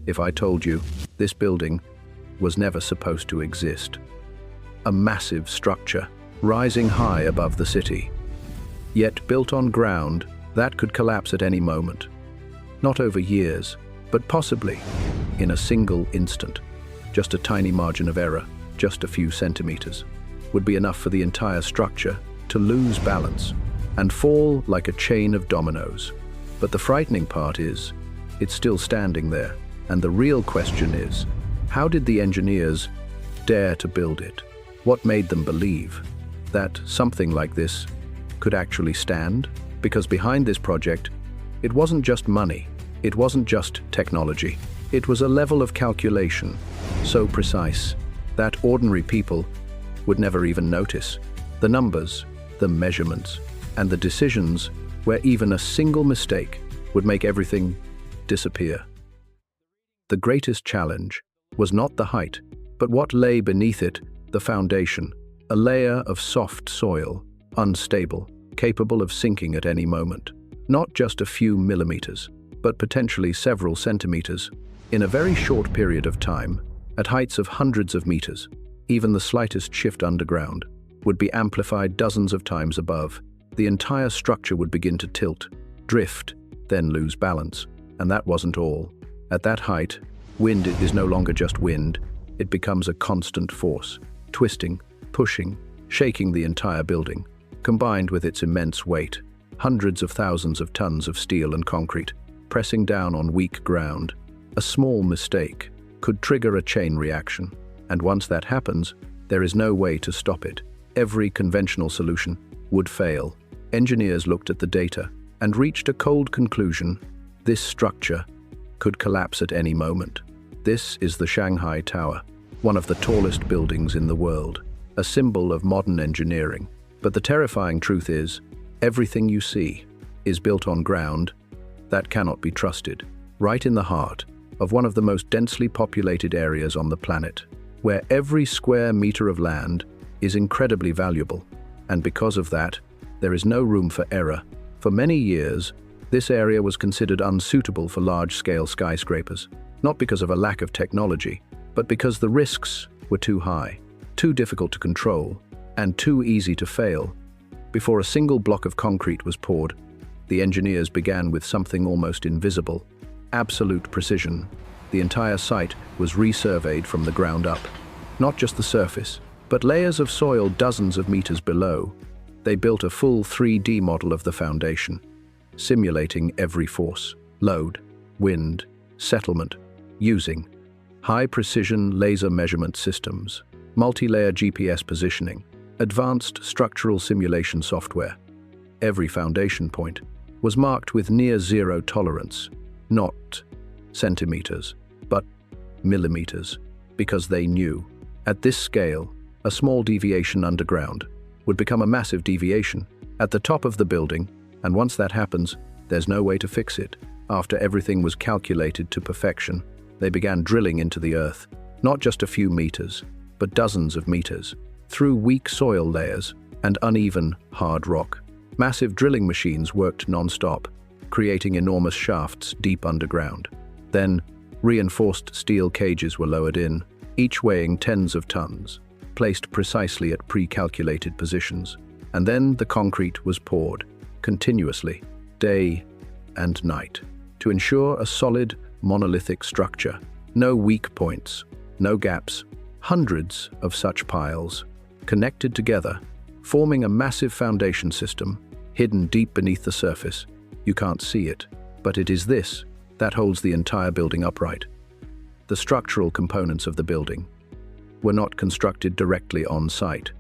if I told you this building was never supposed to exist. A massive structure, rising high above the city, yet built on ground that could collapse at any moment. Not over years, but possibly in a single instant. Just a tiny margin of error, just a few centimeters, would be enough for the entire structure to lose balance and fall like a chain of dominoes. But the frightening part is, it's still standing there, and the real question is, how did the engineers dare to build it? What made them believe that something like this could actually stand? Because behind this project, it wasn't just money, it wasn't just technology. It was a level of calculation so precise that ordinary people would never even notice. The numbers, the measurements, and the decisions where even a single mistake would make everything disappear. The greatest challenge was not the height, but what lay beneath it, the foundation, a layer of soft soil, unstable, capable of sinking at any moment. Not just a few millimeters, but potentially several centimeters. In a very short period of time, at heights of hundreds of meters, even the slightest shift underground would be amplified dozens of times above. The entire structure would begin to tilt, drift, then lose balance. And that wasn't all. At that height, wind is no longer just wind, it becomes a constant force, twisting, pushing, shaking the entire building. Combined with its immense weight, hundreds of thousands of tons of steel and concrete, pressing down on weak ground, a small mistake could trigger a chain reaction. And once that happens, there is no way to stop it. Every conventional solution would fail. Engineers looked at the data and reached a cold conclusion: this structure could collapse at any moment. This is the Shanghai Tower, one of the tallest buildings in the world, a symbol of modern engineering. But the terrifying truth is, everything you see is built on ground that cannot be trusted, right in the heart of one of the most densely populated areas on the planet, where every square meter of land is incredibly valuable. And because of that, there is no room for error. For many years, this area was considered unsuitable for large-scale skyscrapers, not because of a lack of technology, but because the risks were too high, too difficult to control, and too easy to fail. Before a single block of concrete was poured, the engineers began with something almost invisible: absolute precision. The entire site was resurveyed from the ground up. Not just the surface, but layers of soil dozens of meters below. They built a full 3D model of the foundation, simulating every force, load, wind, settlement, using high-precision laser measurement systems, multi-layer GPS positioning, advanced structural simulation software. Every foundation point was marked with near-zero tolerance, not centimeters, but millimeters, because they knew, at this scale, a small deviation underground would become a massive deviation at the top of the building, and once that happens, there's no way to fix it. After everything was calculated to perfection, they began drilling into the earth, not just a few meters, but dozens of meters, through weak soil layers and uneven, hard rock. Massive drilling machines worked non-stop, creating enormous shafts deep underground. Then, reinforced steel cages were lowered in, each weighing tens of tons, placed precisely at pre-calculated positions. And then the concrete was poured, continuously, day and night, to ensure a solid, monolithic structure. No weak points, no gaps, hundreds of such piles, connected together, forming a massive foundation system, hidden deep beneath the surface. You can't see it, but it is this that holds the entire building upright. The structural components of the building were not constructed directly on site.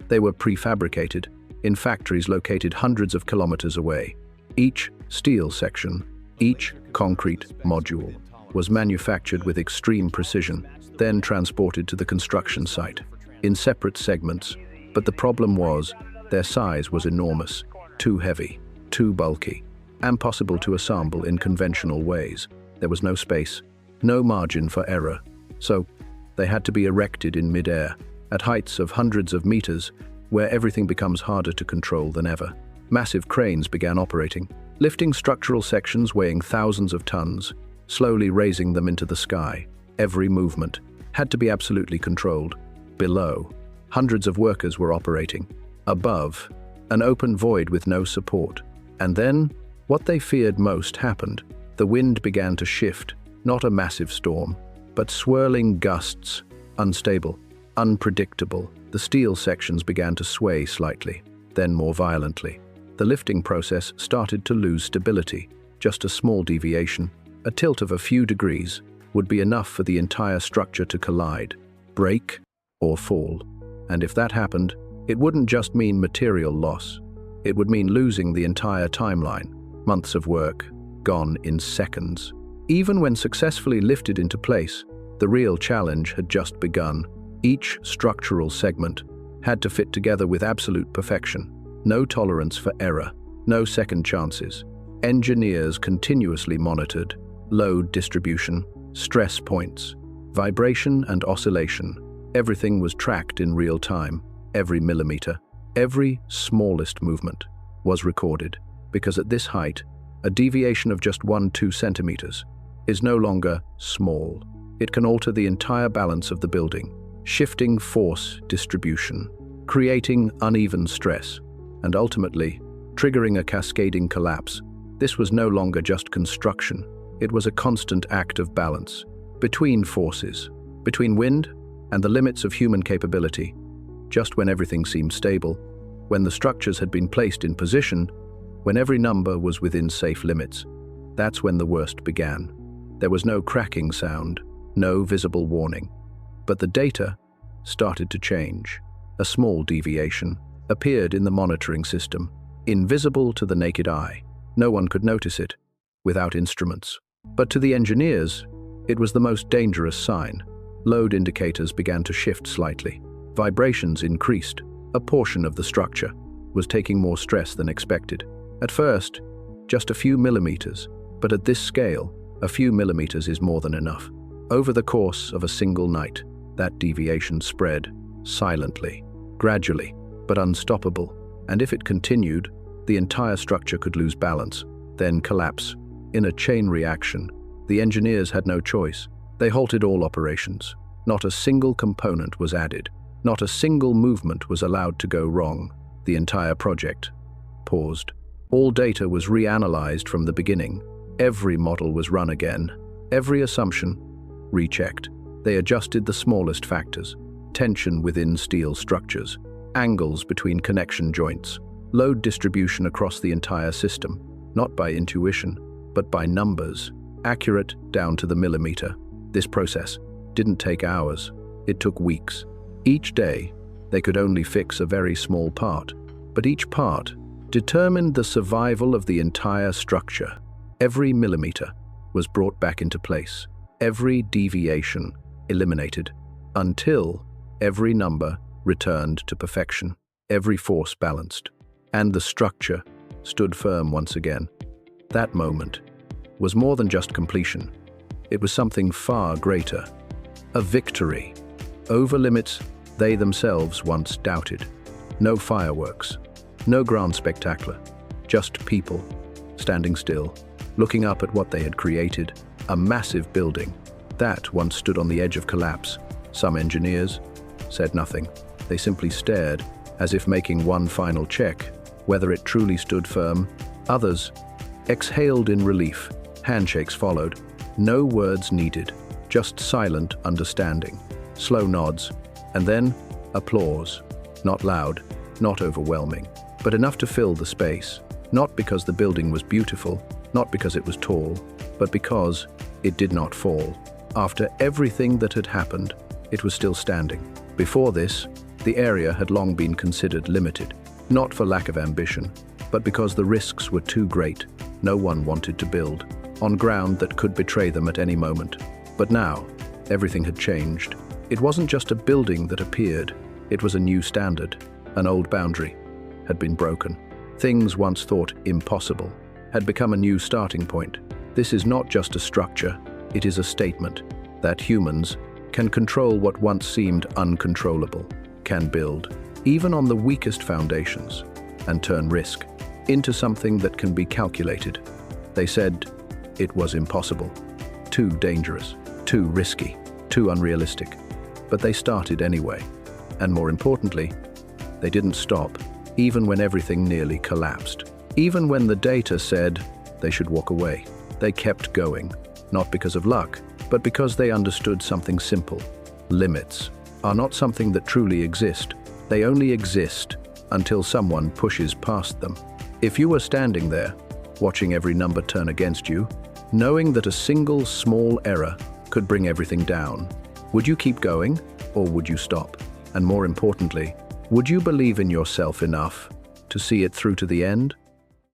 They were prefabricated in factories located hundreds of kilometers away. Each steel section, each concrete module, was manufactured with extreme precision, then transported to the construction site in separate segments. But the problem was, their size was enormous, too heavy, too bulky, impossible to assemble in conventional ways. There was no space, no margin for error, so they had to be erected in mid-air, at heights of hundreds of meters, where everything becomes harder to control than ever. Massive cranes began operating, lifting structural sections weighing thousands of tons, slowly raising them into the sky. Every movement had to be absolutely controlled. Below, hundreds of workers were operating. Above, an open void with no support. And then, what they feared most happened. The wind began to shift, not a massive storm, but swirling gusts, unstable, unpredictable. The steel sections began to sway slightly, then more violently. The lifting process started to lose stability. Just a small deviation, a tilt of a few degrees, would be enough for the entire structure to collide, break, or fall. And if that happened, it wouldn't just mean material loss. It would mean losing the entire timeline, months of work, gone in seconds. Even when successfully lifted into place, the real challenge had just begun. Each structural segment had to fit together with absolute perfection. No tolerance for error, no second chances. Engineers continuously monitored load distribution, stress points, vibration and oscillation. Everything was tracked in real time. Every millimeter, every smallest movement was recorded, because at this height, a deviation of just 1-2 centimeters is no longer small. It can alter the entire balance of the building, shifting force distribution, creating uneven stress, and ultimately triggering a cascading collapse. This was no longer just construction. It was a constant act of balance between forces, between wind and the limits of human capability. Just when everything seemed stable, when the structures had been placed in position, when every number was within safe limits, that's when the worst began. There was no cracking sound, no visible warning. But the data started to change. A small deviation appeared in the monitoring system, invisible to the naked eye. No one could notice it without instruments. But to the engineers, it was the most dangerous sign. Load indicators began to shift slightly. Vibrations increased. A portion of the structure was taking more stress than expected. At first, just a few millimeters, but at this scale, a few millimeters is more than enough. Over the course of a single night, that deviation spread, silently, gradually, but unstoppable. And if it continued, the entire structure could lose balance, then collapse. In a chain reaction, the engineers had no choice. They halted all operations. Not a single component was added. Not a single movement was allowed to go wrong. The entire project paused. All data was reanalyzed from the beginning. Every model was run again. Every assumption rechecked. They adjusted the smallest factors: tension within steel structures, angles between connection joints, load distribution across the entire system, not by intuition, but by numbers, accurate down to the millimeter. This process didn't take hours. It took weeks. Each day, they could only fix a very small part, but each part determined the survival of the entire structure. Every millimeter was brought back into place, every deviation eliminated, until every number returned to perfection, every force balanced, and the structure stood firm once again. That moment was more than just completion. It was something far greater, a victory over limits they themselves once doubted. No fireworks, no grand spectacle, just people standing still, looking up at what they had created, a massive building that once stood on the edge of collapse. Some engineers said nothing. They simply stared, as if making one final check, whether it truly stood firm. Others exhaled in relief. Handshakes followed. No words needed, just silent understanding, slow nods, and then applause. Not loud, not overwhelming, but enough to fill the space. Not because the building was beautiful, not because it was tall, but because it did not fall. After everything that had happened, it was still standing. Before this, the area had long been considered limited, not for lack of ambition, but because the risks were too great. No one wanted to build on ground that could betray them at any moment. But now, everything had changed. It wasn't just a building that appeared, it was a new standard. An old boundary had been broken. Things once thought impossible had become a new starting point. This is not just a structure, it is a statement that humans can control what once seemed uncontrollable, can build, even on the weakest foundations, and turn risk into something that can be calculated. They said it was impossible. too dangerous, too risky, too unrealistic. But they started anyway. And more importantly, they didn't stop, even when everything nearly collapsed. Even when the data said they should walk away. They kept going, not because of luck, but because they understood something simple. Limits are not something that truly exist. They only exist until someone pushes past them. If you were standing there, watching every number turn against you, knowing that a single small error could bring everything down, would you keep going or would you stop? And more importantly, would you believe in yourself enough to see it through to the end?